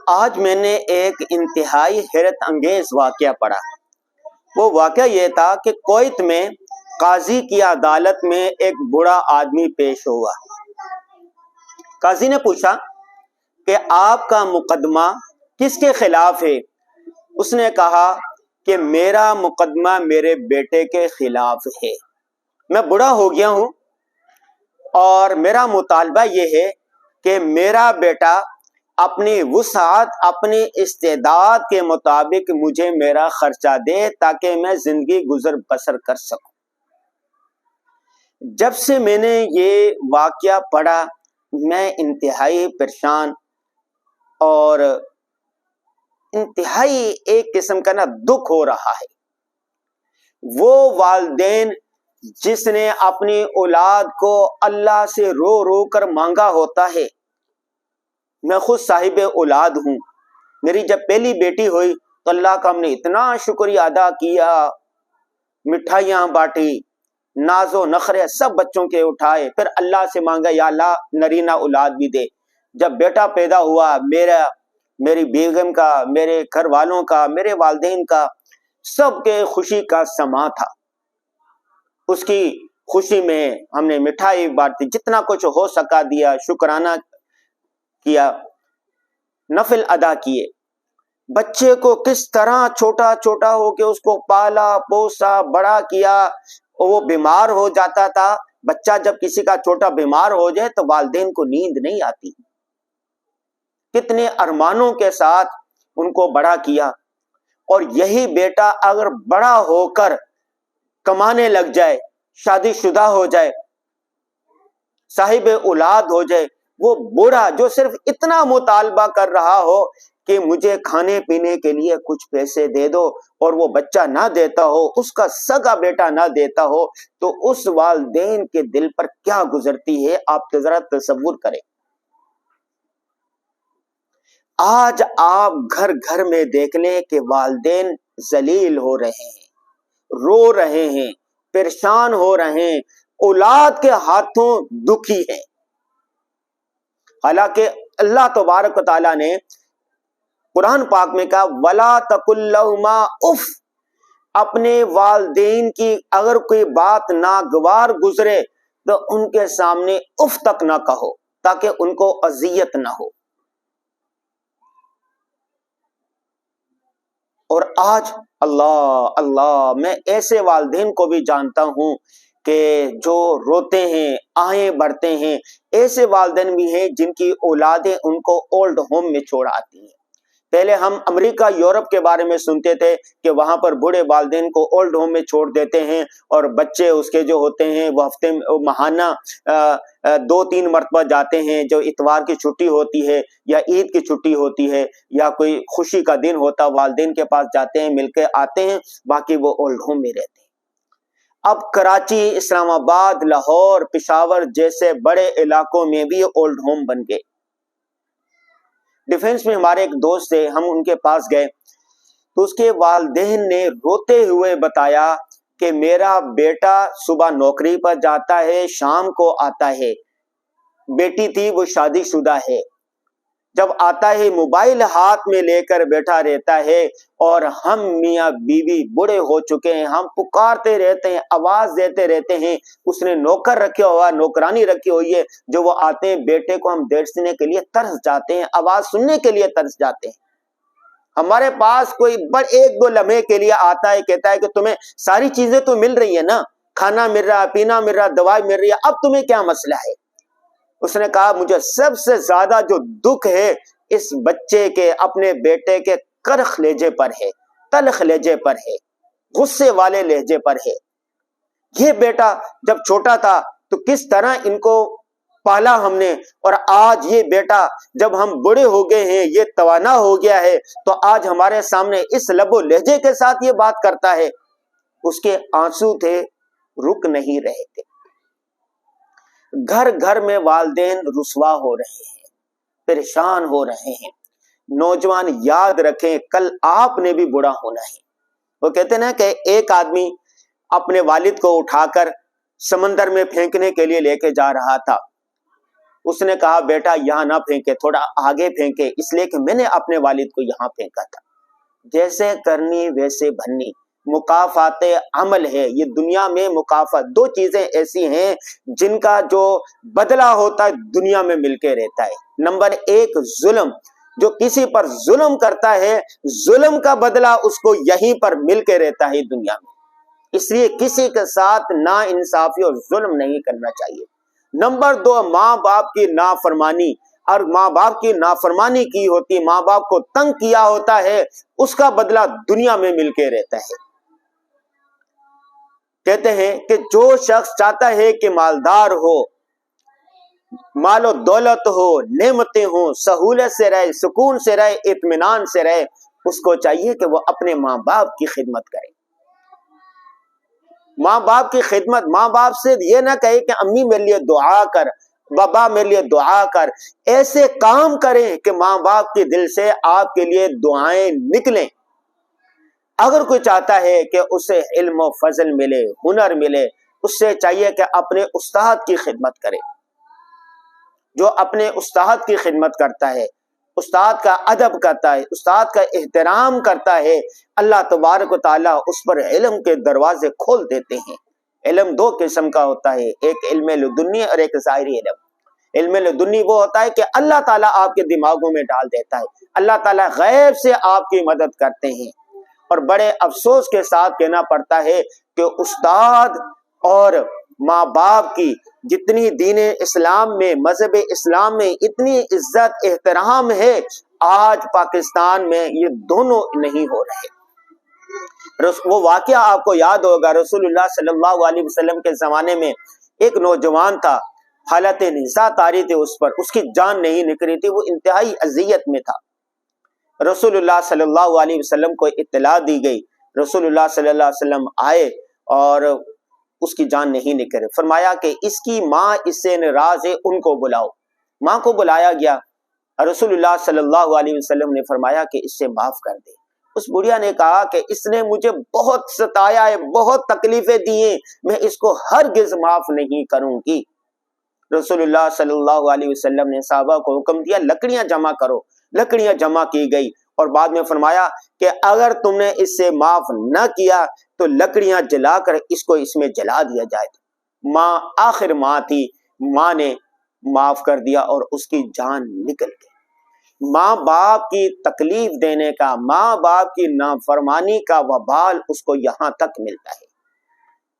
آج میں نے ایک انتہائی حیرت انگیز واقعہ پڑھا۔ وہ واقعہ یہ تھا کہ کویت میں قاضی کی عدالت میں ایک بوڑھا آدمی پیش ہوا۔ قاضی نے پوچھا کہ آپ کا مقدمہ کس کے خلاف ہے؟ اس نے کہا کہ میرا مقدمہ میرے بیٹے کے خلاف ہے۔ میں بوڑھا ہو گیا ہوں اور میرا مطالبہ یہ ہے کہ میرا بیٹا اپنی وسعت، اپنی استعداد کے مطابق مجھے میرا خرچہ دے تاکہ میں زندگی گزر بسر کر سکوں۔ جب سے میں نے یہ واقعہ پڑھا میں انتہائی پریشان اور انتہائی ایک قسم کا دکھ ہو رہا ہے۔ وہ والدین جس نے اپنی اولاد کو اللہ سے رو رو کر مانگا ہوتا ہے۔ میں خود صاحب اولاد ہوں۔ میری جب پہلی بیٹی ہوئی تو اللہ کا ہم نے اتنا شکریہ ادا کیا، مٹھائیاں بانٹی، ناز و نخرے سب بچوں کے اٹھائے، پھر اللہ سے مانگا یا اللہ نرینہ اولاد بھی دے۔ جب بیٹا پیدا ہوا میری بیگم کا، میرے گھر والوں کا، میرے والدین کا، سب کے خوشی کا سما تھا۔ اس کی خوشی میں ہم نے مٹھائی بانٹی، جتنا کچھ ہو سکا دیا، شکرانہ کیا، نفل ادا کیے۔ بچے کو کس طرح چھوٹا چھوٹا ہو کے اس کو پالا پوسا بڑا کیا۔ وہ بیمار ہو جاتا تھا، بچہ جب کسی کا چھوٹا بیمار ہو جائے تو والدین کو نیند نہیں آتی۔ کتنے ارمانوں کے ساتھ ان کو بڑا کیا، اور یہی بیٹا اگر بڑا ہو کر کمانے لگ جائے، شادی شدہ ہو جائے، صاحب اولاد ہو جائے، وہ بوڑھا جو صرف اتنا مطالبہ کر رہا ہو کہ مجھے کھانے پینے کے لیے کچھ پیسے دے دو، اور وہ بچہ نہ دیتا ہو، اس کا سگا بیٹا نہ دیتا ہو، تو اس والدین کے دل پر کیا گزرتی ہے آپ ذرا تصور کریں۔ آج آپ گھر گھر میں دیکھ لیں کہ والدین ذلیل ہو رہے ہیں، رو رہے ہیں، پریشان ہو رہے ہیں، اولاد کے ہاتھوں دکھی ہیں۔ حالانکہ اللہ تبارک و تعالیٰ نے قرآن پاک میں کہا وَلَا تَقُلْ لَهُمَا اُف، اپنے والدین کی اگر کوئی بات ناگوار گزرے تو ان کے سامنے اف تک نہ کہو تاکہ ان کو اذیت نہ ہو۔ اور آج اللہ میں ایسے والدین کو بھی جانتا ہوں کہ جو روتے ہیں، آہیں بھرتے ہیں۔ ایسے والدین بھی ہیں جن کی اولادیں ان کو اولڈ ہوم میں چھوڑ آتی ہیں۔ پہلے ہم امریکہ یورپ کے بارے میں سنتے تھے کہ وہاں پر بوڑھے والدین کو اولڈ ہوم میں چھوڑ دیتے ہیں، اور بچے اس کے جو ہوتے ہیں وہ ہفتے میں ماہانہ 2-3 مرتبہ جاتے ہیں، جو اتوار کی چھٹی ہوتی ہے یا عید کی چھٹی ہوتی ہے یا کوئی خوشی کا دن ہوتا، والدین کے پاس جاتے ہیں، مل کے آتے ہیں، باقی وہ اولڈ ہوم میں رہتے ہیں۔ اب کراچی، اسلام آباد، لاہور، پشاور جیسے بڑے علاقوں میں بھی اولڈ ہوم بن گئے۔ ڈیفنس میں ہمارے ایک دوست تھے، ہم ان کے پاس گئے تو اس کے والدین نے روتے ہوئے بتایا کہ میرا بیٹا صبح نوکری پر جاتا ہے، شام کو آتا ہے، بیٹی تھی وہ شادی شدہ ہے، جب آتا ہے موبائل ہاتھ میں لے کر بیٹھا رہتا ہے، اور ہم میاں بیوی بوڑھے ہو چکے ہیں، ہم پکارتے رہتے ہیں، آواز دیتے رہتے ہیں۔ اس نے نوکر رکھے ہوا، نوکرانی رکھی ہوئی ہے، جو وہ آتے ہیں بیٹے کو ہم دیکھنے کے لیے ترس جاتے ہیں، آواز سننے کے لیے ترس جاتے ہیں۔ ہمارے پاس کوئی 1-2 لمحے کے لیے آتا ہے، کہتا ہے کہ تمہیں ساری چیزیں تو مل رہی ہیں نا، کھانا مل رہا ہے، پینا مل رہا ہے، دوائی مل رہی ہے، اب تمہیں کیا مسئلہ ہے؟ اس نے کہا مجھے سب سے زیادہ جو دکھ ہے اس بچے کے، اپنے بیٹے کے کرخ لہجے پر ہے، تلخ لہجے پر ہے، غصے والے لہجے پر ہے۔ یہ بیٹا جب چھوٹا تھا تو کس طرح ان کو پالا ہم نے، اور آج یہ بیٹا جب ہم بڑے ہو گئے ہیں، یہ توانا ہو گیا ہے، تو آج ہمارے سامنے اس لب و لہجے کے ساتھ یہ بات کرتا ہے۔ اس کے آنسو تھے، رک نہیں رہے تھے۔ گھر گھر میں والدین رسوا ہو رہے ہیں، پریشان ہو رہے ہیں۔ نوجوان یاد رکھیں کل آپ نے بھی بوڑھا ہونا ہے۔ وہ کہتے ہیں نا کہ ایک آدمی اپنے والد کو اٹھا کر سمندر میں پھینکنے کے لیے لے کے جا رہا تھا، اس نے کہا بیٹا یہاں نہ پھینکے، تھوڑا آگے پھینکے، اس لیے کہ میں نے اپنے والد کو یہاں پھینکا تھا۔ جیسے کرنی ویسے بھرنی، مکافات عمل ہے یہ دنیا میں۔ مکافات دو چیزیں ایسی ہیں جن کا جو بدلہ ہوتا ہے دنیا میں مل کے رہتا ہے۔ نمبر ایک ظلم، جو کسی پر ظلم کرتا ہے ظلم کا بدلہ اس کو یہیں پر مل کے رہتا ہے دنیا میں، اس لیے کسی کے ساتھ نا انصافی اور ظلم نہیں کرنا چاہیے۔ نمبر دو ماں باپ کی نافرمانی، اور ماں باپ کی نافرمانی کی ہوتی، ماں باپ کو تنگ کیا ہوتا ہے، اس کا بدلہ دنیا میں مل کے رہتا ہے۔ کہتے ہیں کہ جو شخص چاہتا ہے کہ مالدار ہو، مال و دولت ہو، نعمتیں ہوں، سہولت سے رہے، سکون سے رہے، اطمینان سے رہے، اس کو چاہیے کہ وہ اپنے ماں باپ کی خدمت کرے۔ ماں باپ کی خدمت، ماں باپ سے یہ نہ کہے کہ امی میرے لیے دعا کر، بابا میرے لیے دعا کر، ایسے کام کریں کہ ماں باپ کے دل سے آپ کے لیے دعائیں نکلیں۔ اگر کوئی چاہتا ہے کہ اسے علم و فضل ملے، ہنر ملے، اس سے چاہیے کہ اپنے استاد کی خدمت کرے۔ جو اپنے استاد کی خدمت کرتا ہے، استاد کا ادب کرتا ہے، استاد کا احترام کرتا ہے، اللہ تبارک و تعالیٰ اس پر علم کے دروازے کھول دیتے ہیں۔ علم دو قسم کا ہوتا ہے، ایک علم لدنی اور ایک ظاہری علم۔ علم لدنی وہ ہوتا ہے کہ اللہ تعالیٰ آپ کے دماغوں میں ڈال دیتا ہے، اللہ تعالیٰ غیب سے آپ کی مدد کرتے ہیں۔ اور بڑے افسوس کے ساتھ کہنا پڑتا ہے کہ استاد اور ماں باپ کی جتنی دین اسلام میں، مذہب اسلام میں اتنی عزت احترام ہے، آج پاکستان میں یہ دونوں نہیں ہو رہے۔ وہ واقعہ آپ کو یاد ہوگا، رسول اللہ صلی اللہ علیہ وسلم کے زمانے میں ایک نوجوان تھا، حالت نزاع طاری تھی اس پر، اس کی جان نہیں نکلی تھی، وہ انتہائی اذیت میں تھا۔ رسول اللہ صلی اللہ علیہ وسلم کو اطلاع دی گئی، رسول اللہ صلی اللہ علیہ وسلم آئے اور اس کی جان نہیں نکلی، فرمایا کہ اس کی ماں اس سے ناراض ہے، ان کو بلاؤ۔ ماں کو بلایا گیا، رسول اللہ صلی اللہ علیہ وسلم نے فرمایا کہ اس سے معاف کر دے۔ اس بڑھیا نے کہا کہ اس نے مجھے بہت ستایا ہے، بہت تکلیفیں دی ہیں، میں اس کو ہرگز معاف نہیں کروں گی۔ رسول اللہ صلی اللہ علیہ وسلم نے صحابہ کو حکم دیا لکڑیاں جمع کرو، لکڑیاں جمع کی گئی، اور بعد میں فرمایا کہ اگر تم نے اس سے معاف نہ کیا تو لکڑیاں جلا کر اس کو اس میں جلا دیا جائے۔ ماں آخر ماں تھی، ماں نے معاف کر دیا اور اس کی جان نکل گئی۔ ماں باپ کی تکلیف دینے کا، ماں باپ کی نافرمانی کا وبال اس کو یہاں تک ملتا ہے۔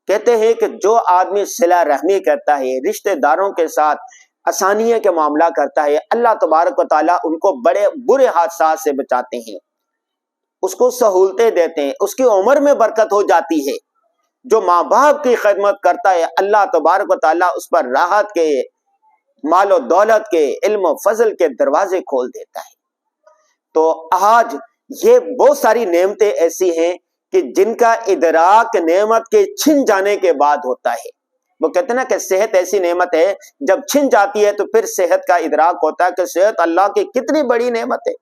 کہتے ہیں کہ جو آدمی صلہ رحمی کرتا ہے، رشتہ داروں کے ساتھ آسانیوں کے معاملہ کرتا ہے، اللہ تبارک و تعالیٰ ان کو بڑے برے حادثات سے بچاتے ہیں، اس کو سہولتیں دیتے ہیں، اس کی عمر میں برکت ہو جاتی ہے۔ جو ماں باپ کی خدمت کرتا ہے اللہ تبارک و تعالیٰ اس پر راحت کے، مال و دولت کے، علم و فضل کے دروازے کھول دیتا ہے۔ تو آج یہ بہت ساری نعمتیں ایسی ہیں کہ جن کا ادراک نعمت کے چھن جانے کے بعد ہوتا ہے۔ وہ کہتے ہیں نا کہ صحت ایسی نعمت ہے، جب چھن جاتی ہے تو پھر صحت کا ادراک ہوتا ہے کہ صحت اللہ کی کتنی بڑی نعمت ہے۔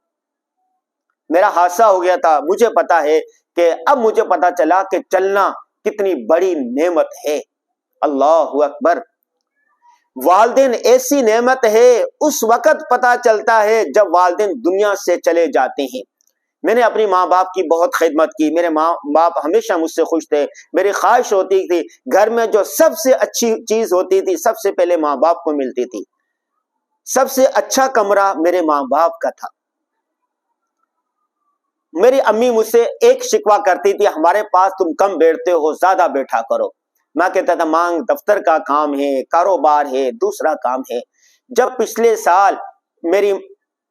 میرا حادثہ ہو گیا تھا، مجھے پتا ہے کہ اب مجھے پتا چلا کہ چلنا کتنی بڑی نعمت ہے۔ اللہ اکبر۔ والدین ایسی نعمت ہے، اس وقت پتا چلتا ہے جب والدین دنیا سے چلے جاتے ہیں۔ میں نے اپنی ماں باپ کی بہت خدمت کی، میرے ماں باپ ہمیشہ مجھ سے خوش تھے، میری خواہش ہوتی تھی گھر میں جو سب سے اچھی چیز ہوتی تھی سب سے پہلے ماں باپ کو ملتی تھی۔ سب سے اچھا کمرہ میرے ماں باپ کا تھا۔ میری امی مجھ سے ایک شکوہ کرتی تھی، ہمارے پاس تم کم بیٹھتے ہو، زیادہ بیٹھا کرو۔ میں کہتا تھا ماں دفتر کا کام ہے، کاروبار ہے، دوسرا کام ہے۔ جب پچھلے سال میری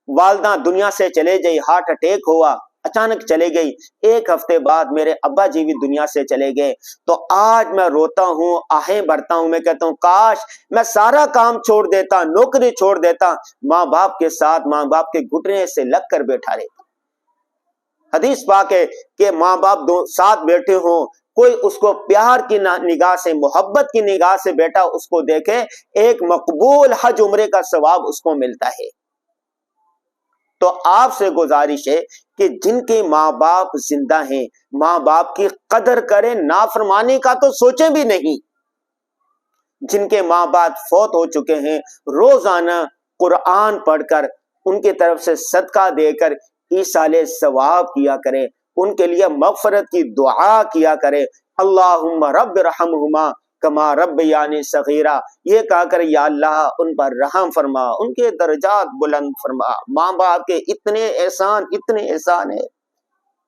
والدہ دنیا سے چلے گئی، ہارٹ اٹیک ہوا، اچانک چلے گئی، ایک ہفتے بعد میرے ابا جی بھی دنیا سے چلے گئے، تو آج میں روتا ہوں، آہیں بھرتا ہوں، میں کہتا ہوں کاش میں سارا کام چھوڑ دیتا، نوکری چھوڑ دیتا، ماں باپ کے ساتھ، ماں باپ کے گھٹنے سے لگ کر بیٹھا رہتا۔ حدیث پاک ہے کہ ماں باپ دو ساتھ بیٹھے ہوں، کوئی اس کو پیار کی نگاہ سے، محبت کی نگاہ سے بیٹا اس کو دیکھے، ایک مقبول حج عمرے کا ثواب اس کو ملتا ہے۔ تو آپ سے گزارش ہے کہ جن کے ماں باپ زندہ ہیں، ماں باپ کی قدر کریں، نافرمانی کا تو سوچیں بھی نہیں۔ جن کے ماں باپ فوت ہو چکے ہیں روزانہ قرآن پڑھ کر ان کی طرف سے صدقہ دے کر ایصال ثواب کیا کریں، ان کے لیے مغفرت کی دعا کیا کریں۔ اللہم رب رحمہما کما ربیانی صغیرہ، یہ کہا کر یا اللہ ان پر رحم فرما، ان کے درجات بلند فرما۔ ماں باپ کے اتنے احسان ہے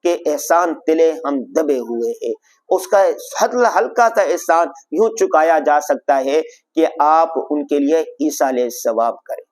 کہ احسان تلے ہم دبے ہوئے ہیں، اس کا ہلکا سا احسان یوں چکایا جا سکتا ہے کہ آپ ان کے لیے ایصال ثواب کریں۔